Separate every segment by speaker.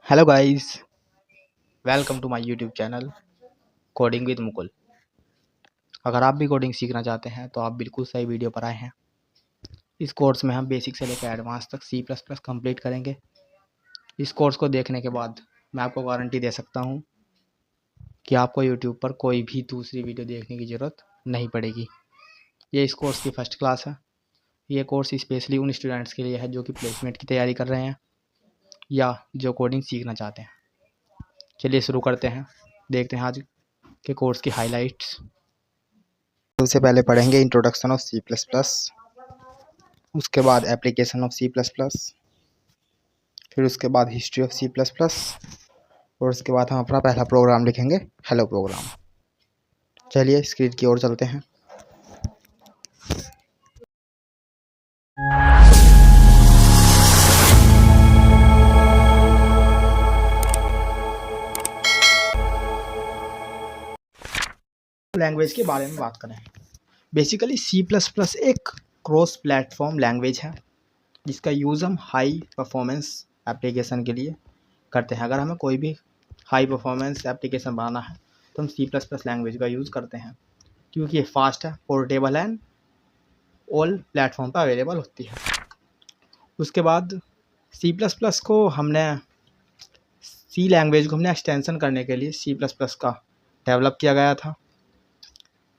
Speaker 1: Hello guys, welcome to my YouTube channel coding with Mukul. अगर आप भी कोडिंग सीखना चाहते हैं तो आप बिल्कुल सही वीडियो पर आए हैं। इस कोर्स में हम बेसिक से लेकर एडवांस तक सी प्लस प्लस कंप्लीट करेंगे। इस कोर्स को देखने के बाद मैं आपको गारंटी दे सकता हूं कि आपको यूट्यूब पर कोई भी दूसरी वीडियो देखने की ज़रूरत नहीं पड़ेगी। ये इस कोर्स की फर्स्ट क्लास है। ये कोर्स स्पेशली उन स्टूडेंट्स के लिए है जो कि प्लेसमेंट की तैयारी कर रहे हैं या जो कोडिंग सीखना चाहते हैं। चलिए शुरू करते हैं, देखते हैं आज के कोर्स की हाइलाइट्स। सबसे पहले पढ़ेंगे introduction of C plus plus, उसके बाद application of C plus plus, फिर उसके बाद history of C plus plus, और उसके बाद हम अपना पहला प्रोग्राम लिखेंगे, हेलो प्रोग्राम। चलिए स्क्रीन की ओर चलते हैं। लैंग्वेज के बारे में बात करें, बेसिकली सी प्लस प्लस एक क्रॉस प्लेटफॉर्म लैंग्वेज है जिसका यूज़ हम हाई परफॉर्मेंस एप्लीकेशन के लिए करते हैं। अगर हमें कोई भी हाई परफॉर्मेंस एप्लीकेशन बनाना है तो हम सी प्लस प्लस लैंग्वेज का यूज़ करते हैं, क्योंकि ये फास्ट है, पोर्टेबल है, ऑल प्लेटफॉर्म पर अवेलेबल होती है। उसके बाद सी प्लस प्लस को हमने सी लैंग्वेज को हमने एक्सटेंशन करने के लिए सी प्लस प्लस का डेवलप किया गया था।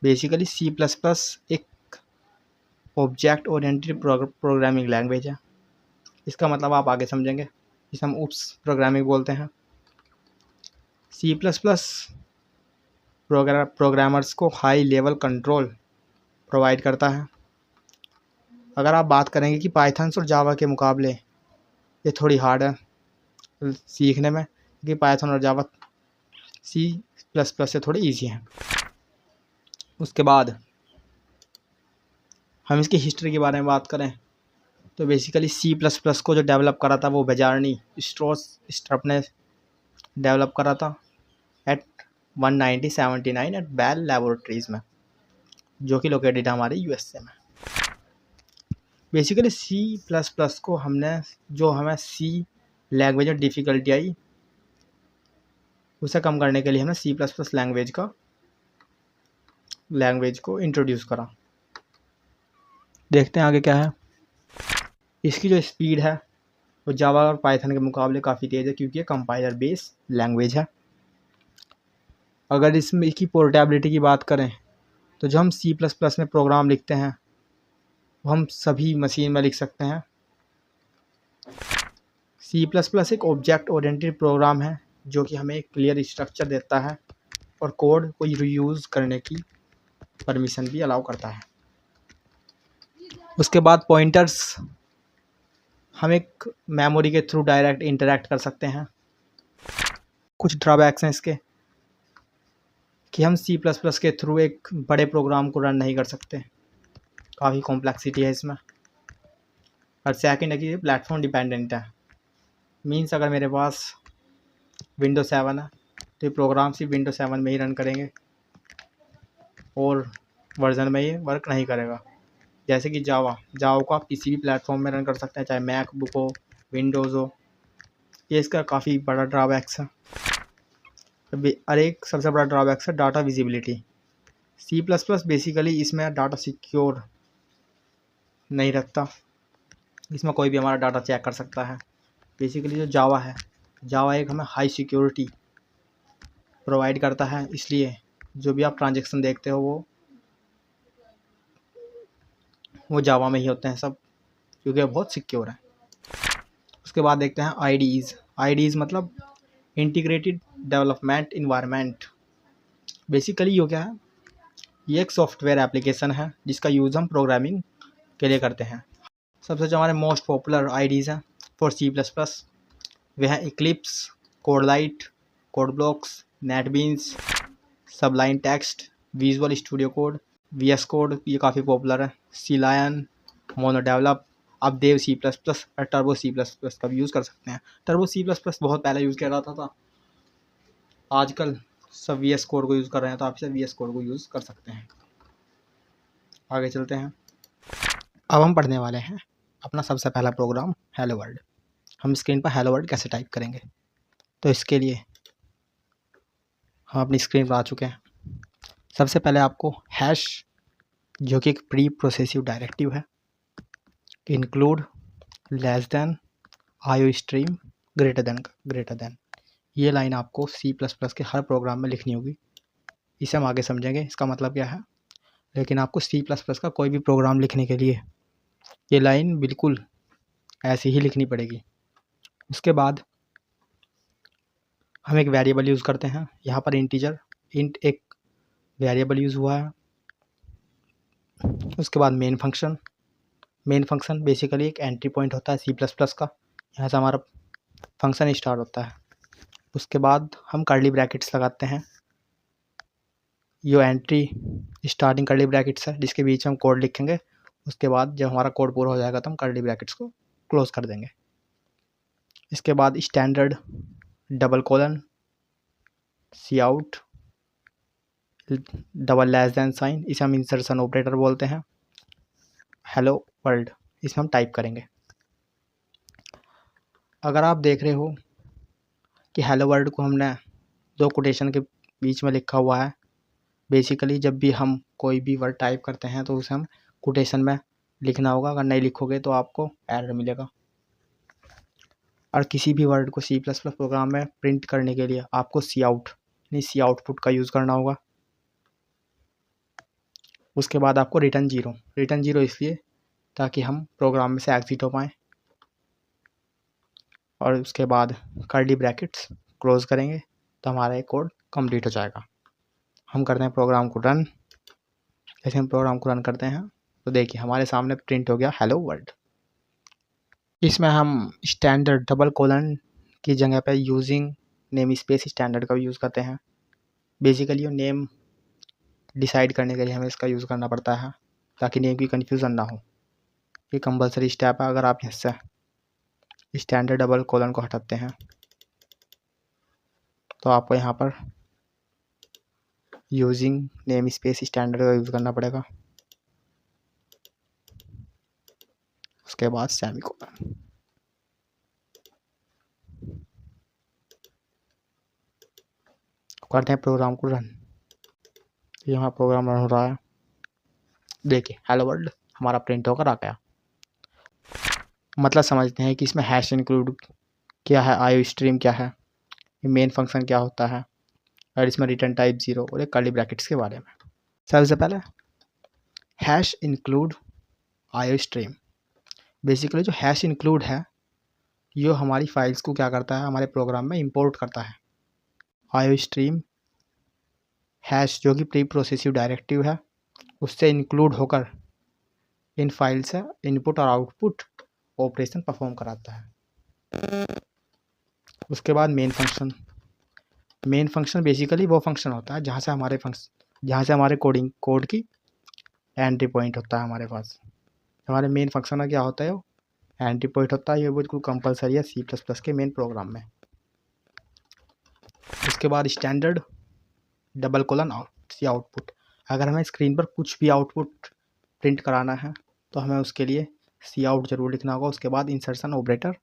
Speaker 1: बेसिकली सी प्लस प्लस एक ऑब्जेक्ट ओरिएंटेड प्रोग्रामिंग लैंग्वेज है। इसका मतलब आप आगे समझेंगे, इसे हम उप्स प्रोग्रामिंग बोलते हैं। सी प्लस प्लस प्रोग्रामर्स को हाई लेवल कंट्रोल प्रोवाइड करता है। अगर आप बात करेंगे कि पाइथन और जावा के मुकाबले ये थोड़ी हार्ड है सीखने में, क्योंकि पाइथन और जावा सी प्लस प्लस से थोड़ी ईजी हैं। उसके बाद हम इसकी हिस्ट्री के बारे में बात करें तो बेसिकली सी प्लस प्लस को जो डेवलप करा था वो बेजार्नी स्ट्रप ने डेवलप करा था एट 1979 एट बेल लैबोरेटरीज में, जो कि लोकेटेड है हमारे यूएसए में। बेसिकली सी प्लस प्लस को हमें सी लैंग्वेज में डिफ़िकल्टी आई, उसे कम करने के लिए हमने सी प्लस प्लस लैंग्वेज को इंट्रोड्यूस करा। देखते हैं आगे क्या है। इसकी जो स्पीड है वो जावा और पाइथन के मुकाबले काफ़ी तेज़ है, क्योंकि ये कंपाइलर बेस लैंग्वेज है। अगर इसमें इसकी पोर्टेबिलिटी की बात करें तो जो हम सी प्लस प्लस में प्रोग्राम लिखते हैं वो हम सभी मशीन में लिख सकते हैं। सी प्लस प्लस एक ऑब्जेक्ट ओरिएंटेड प्रोग्राम है जो कि हमें एक क्लियर स्ट्रक्चर देता है और कोड को रीयूज़ करने की परमिशन भी अलाउ करता है। उसके बाद पॉइंटर्स, हम एक मेमोरी के थ्रू डायरेक्ट इंटरेक्ट कर सकते हैं। कुछ ड्रॉबैक्स हैं इसके कि हम सी प्लस प्लस के थ्रू एक बड़े प्रोग्राम को रन नहीं कर सकते, काफ़ी कॉम्प्लेक्सिटी है इसमें। और सेकंड है कि ये प्लेटफॉर्म डिपेंडेंट है। मीन्स अगर मेरे पास विंडो 7 है तो ये प्रोग्राम सिर्फ विंडो 7 में ही रन करेंगे और वर्जन में ये वर्क नहीं करेगा। जैसे कि जावा को आप किसी भी प्लेटफॉर्म में रन कर सकते हैं, चाहे मैकबुक हो, विंडोज़ हो। ये इसका काफ़ी बड़ा ड्रॉबैक्स है। और एक सबसे बड़ा ड्रॉबैक्स है data visibility. C plus plus basically इसमें डाटा सिक्योर नहीं रखता, इसमें कोई भी हमारा डाटा चेक कर सकता है। बेसिकली जो जावा एक हमें हाई सिक्योरिटी प्रोवाइड करता है, इसलिए जो भी आप ट्रांजेक्शन देखते हो वो जावा में ही होते हैं सब, क्योंकि बहुत सिक्योर है। उसके बाद देखते हैं आईडीज़ मतलब इंटीग्रेटेड डेवलपमेंट इन्वायरमेंट। बेसिकली ये क्या है, ये एक सॉफ्टवेयर एप्लीकेशन है जिसका यूज़ हम प्रोग्रामिंग के लिए करते हैं। सबसे जो हमारे मोस्ट पॉपुलर आईडीज़ हैं फॉर सी प्लस प्लस वे हैं Eclipse, CodeLite, CodeBlocks, NetBeans, Sublime Text, Visual Studio Code, VS Code, ये काफ़ी पॉपुलर है, सी लायन, मोनोडेवलप। अब देव सी प्लस प्लस और टर्बो सी प्लस प्लस का भी यूज़ कर सकते हैं। टर्बो सी प्लस प्लस बहुत पहले यूज़ किया जाता था, आजकल सब वीएस कोड को यूज़ कर रहे हैं, तो आप इसे वीएस कोड को यूज़ कर सकते हैं। आगे चलते हैं। अब हम पढ़ने वाले हैं अपना सबसे पहला प्रोग्राम हेलो वर्ल्ड। हम स्क्रीन पर हेलो वर्ल्ड कैसे टाइप करेंगे। तो इसके लिए हम अपनी स्क्रीन पर आ चुके हैं। सबसे पहले आपको हैश, जो कि एक प्री प्रोसेसिव डायरेक्टिव है, include less than IO stream greater than, ये लाइन आपको C++ के हर प्रोग्राम में लिखनी होगी। इसे हम आगे समझेंगे इसका मतलब क्या है, लेकिन आपको C++ का कोई भी प्रोग्राम लिखने के लिए ये लाइन बिल्कुल ऐसे ही लिखनी पड़ेगी। उसके बाद हम एक वेरिएबल यूज़ करते हैं। यहाँ पर इंटीजर इंट एक वेरिएबल यूज़ हुआ है। उसके बाद मेन फंक्शन बेसिकली एक एंट्री पॉइंट होता है C++ का, यहाँ से हमारा फंक्शन स्टार्ट होता है। उसके बाद हम कर्ली ब्रैकेट्स लगाते हैं, यो एंट्री स्टार्टिंग कर्ली ब्रैकेट्स है जिसके बीच हम कोड लिखेंगे। उसके बाद जब हमारा कोड पूरा हो जाएगा तो हम कर्ली ब्रैकेट्स को क्लोज कर देंगे। इसके बाद standard double colon C out double less than sign, इसे हम इंसर्शन ऑपरेटर बोलते हैं। हेलो वर्ल्ड, इसमें हम टाइप करेंगे। अगर आप देख रहे हो कि हेलो वर्ल्ड को हमने दो कोटेशन के बीच में लिखा हुआ है, बेसिकली जब भी हम कोई भी वर्ड टाइप करते हैं तो उसे हम कोटेशन में लिखना होगा। अगर नहीं लिखोगे तो आपको एरर मिलेगा। और किसी भी वर्ड को C++ प्रोग्राम में प्रिंट करने के लिए आपको सी आउट यानी सी आउटपुट का यूज़ करना होगा। उसके बाद आपको रिटर्न जीरो इसलिए ताकि हम प्रोग्राम में से एग्जिट हो पाएँ। और उसके बाद कर्ली ब्रैकेट्स क्लोज करेंगे तो हमारा ये कोड कंप्लीट हो जाएगा। हम करते हैं प्रोग्राम को रन। जैसे हम प्रोग्राम को रन करते हैं तो देखिए हमारे सामने प्रिंट हो गया हेलो वर्ल्ड। इसमें हम स्टैंडर्ड डबल कोलन की जगह पे यूजिंग नेम स्पेस स्टैंडर्ड का यूज़ करते हैं। बेसिकली ये नेम डिसाइड करने के लिए हमें इसका यूज़ करना पड़ता है ताकि नेम की कन्फ्यूज़न ना हो। ये कंपलसरी स्टेप है। अगर आप इससे स्टैंडर्ड डबल कोलन को हटाते हैं तो आपको यहाँ पर यूजिंग नेम स्पेस स्टैंडर्ड का यूज़ करना पड़ेगा। उसके बाद सेमीकोलन। करते हैं प्रोग्राम को रन। यहाँ प्रोग्राम रन हो रहा है। देखिए हेलो वर्ल्ड हमारा प्रिंट होकर आ गया। मतलब समझते हैं कि इसमें हैश इंक्लूड क्या है, आईओ स्ट्रीम क्या है, मेन फंक्शन क्या होता है, और इसमें रिटर्न टाइप 0 और एक कर्ली ब्रैकेट्स के बारे में। सबसे पहले hash include IO stream. Basically जो हैश इंक्लूड है ये हमारी फाइल्स को क्या करता है, हमारे प्रोग्राम में इंपोर्ट करता है। आईओ स्ट्रीम हैश जो कि प्री प्रोसेसिव डायरेक्टिव है उससे इंक्लूड होकर इन फाइल से इनपुट और आउटपुट ऑपरेशन परफॉर्म कराता है। उसके बाद मेन फंक्शन बेसिकली वो फंक्शन होता है जहाँ से हमारे कोड की एंट्री पॉइंट होता है। हमारे पास हमारे मेन फंक्शन का क्या होता है, वो एंट्री पॉइंट होता है। ये बिल्कुल कंपलसरी है C++ के मेन प्रोग्राम में। उसके बाद स्टैंडर्ड डबल कोलन सी आउटपुट। अगर हमें स्क्रीन पर कुछ भी आउटपुट प्रिंट कराना है तो हमें उसके लिए सी आउट जरूर लिखना होगा। उसके बाद इंसर्शन ऑपरेटर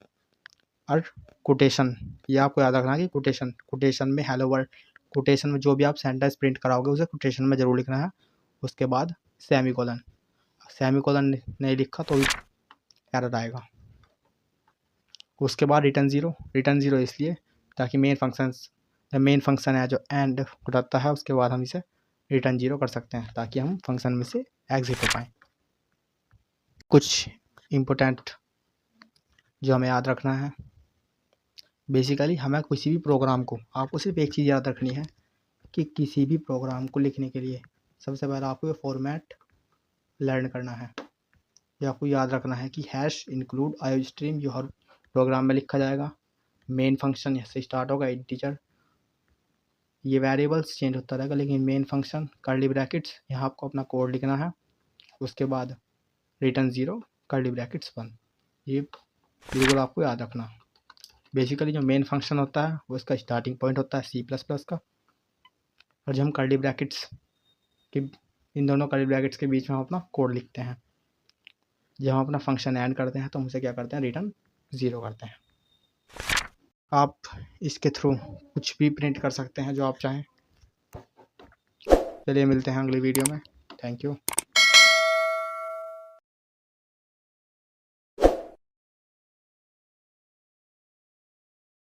Speaker 1: और कोटेशन, ये आपको याद रखना है कि कोटेशन में हेलो वर्ल्ड, कोटेशन में जो भी आप सेंटेंस प्रिंट कराओगे उसे कोटेशन में ज़रूर लिखना है। उसके बाद सेमीकोलन नहीं लिखा तो भी एरर आएगा। उसके बाद रिटर्न ज़ीरो इसलिए ताकि मेन फंक्शन है जो एंड बताता है, उसके बाद हम इसे रिटर्न 0 कर सकते हैं ताकि हम फंक्शन में से एग्जिट हो पाएँ। कुछ इम्पोर्टेंट जो हमें याद रखना है, बेसिकली हमें किसी भी प्रोग्राम को, आपको सिर्फ एक चीज़ याद रखनी है कि किसी भी प्रोग्राम को लिखने के लिए सबसे पहले आपको ये फॉर्मेट लर्न करना है। ये आपको याद रखना है कि हैश इंक्लूड आईओ स्ट्रीम जो हर प्रोग्राम में लिखा जाएगा। मेन फंक्शन यहाँ से स्टार्ट होगा, इंटीजर, ये वेरिएबल्स चेंज होता रहेगा, लेकिन मेन फंक्शन कर्ली ब्रैकेट्स, यहाँ आपको अपना कोड लिखना है। उसके बाद रिटर्न 0 कर्ली ब्रैकेट्स 1, ये बिल्कुल आपको याद रखना। बेसिकली जो मेन फंक्शन होता है वो इसका स्टार्टिंग पॉइंट होता है C++ का, और जब हम कर्ली ब्रैकेट्स के इन दोनों कर्ली ब्रैकेट्स के बीच में हम अपना कोड लिखते हैं, जब हम अपना फंक्शन ऐड करते हैं तो हम उसे क्या करते हैं, रिटर्न 0 करते हैं। आप इसके थ्रू कुछ भी प्रिंट कर सकते हैं जो आप चाहें। चलिए मिलते हैं अगली वीडियो में। Thank you.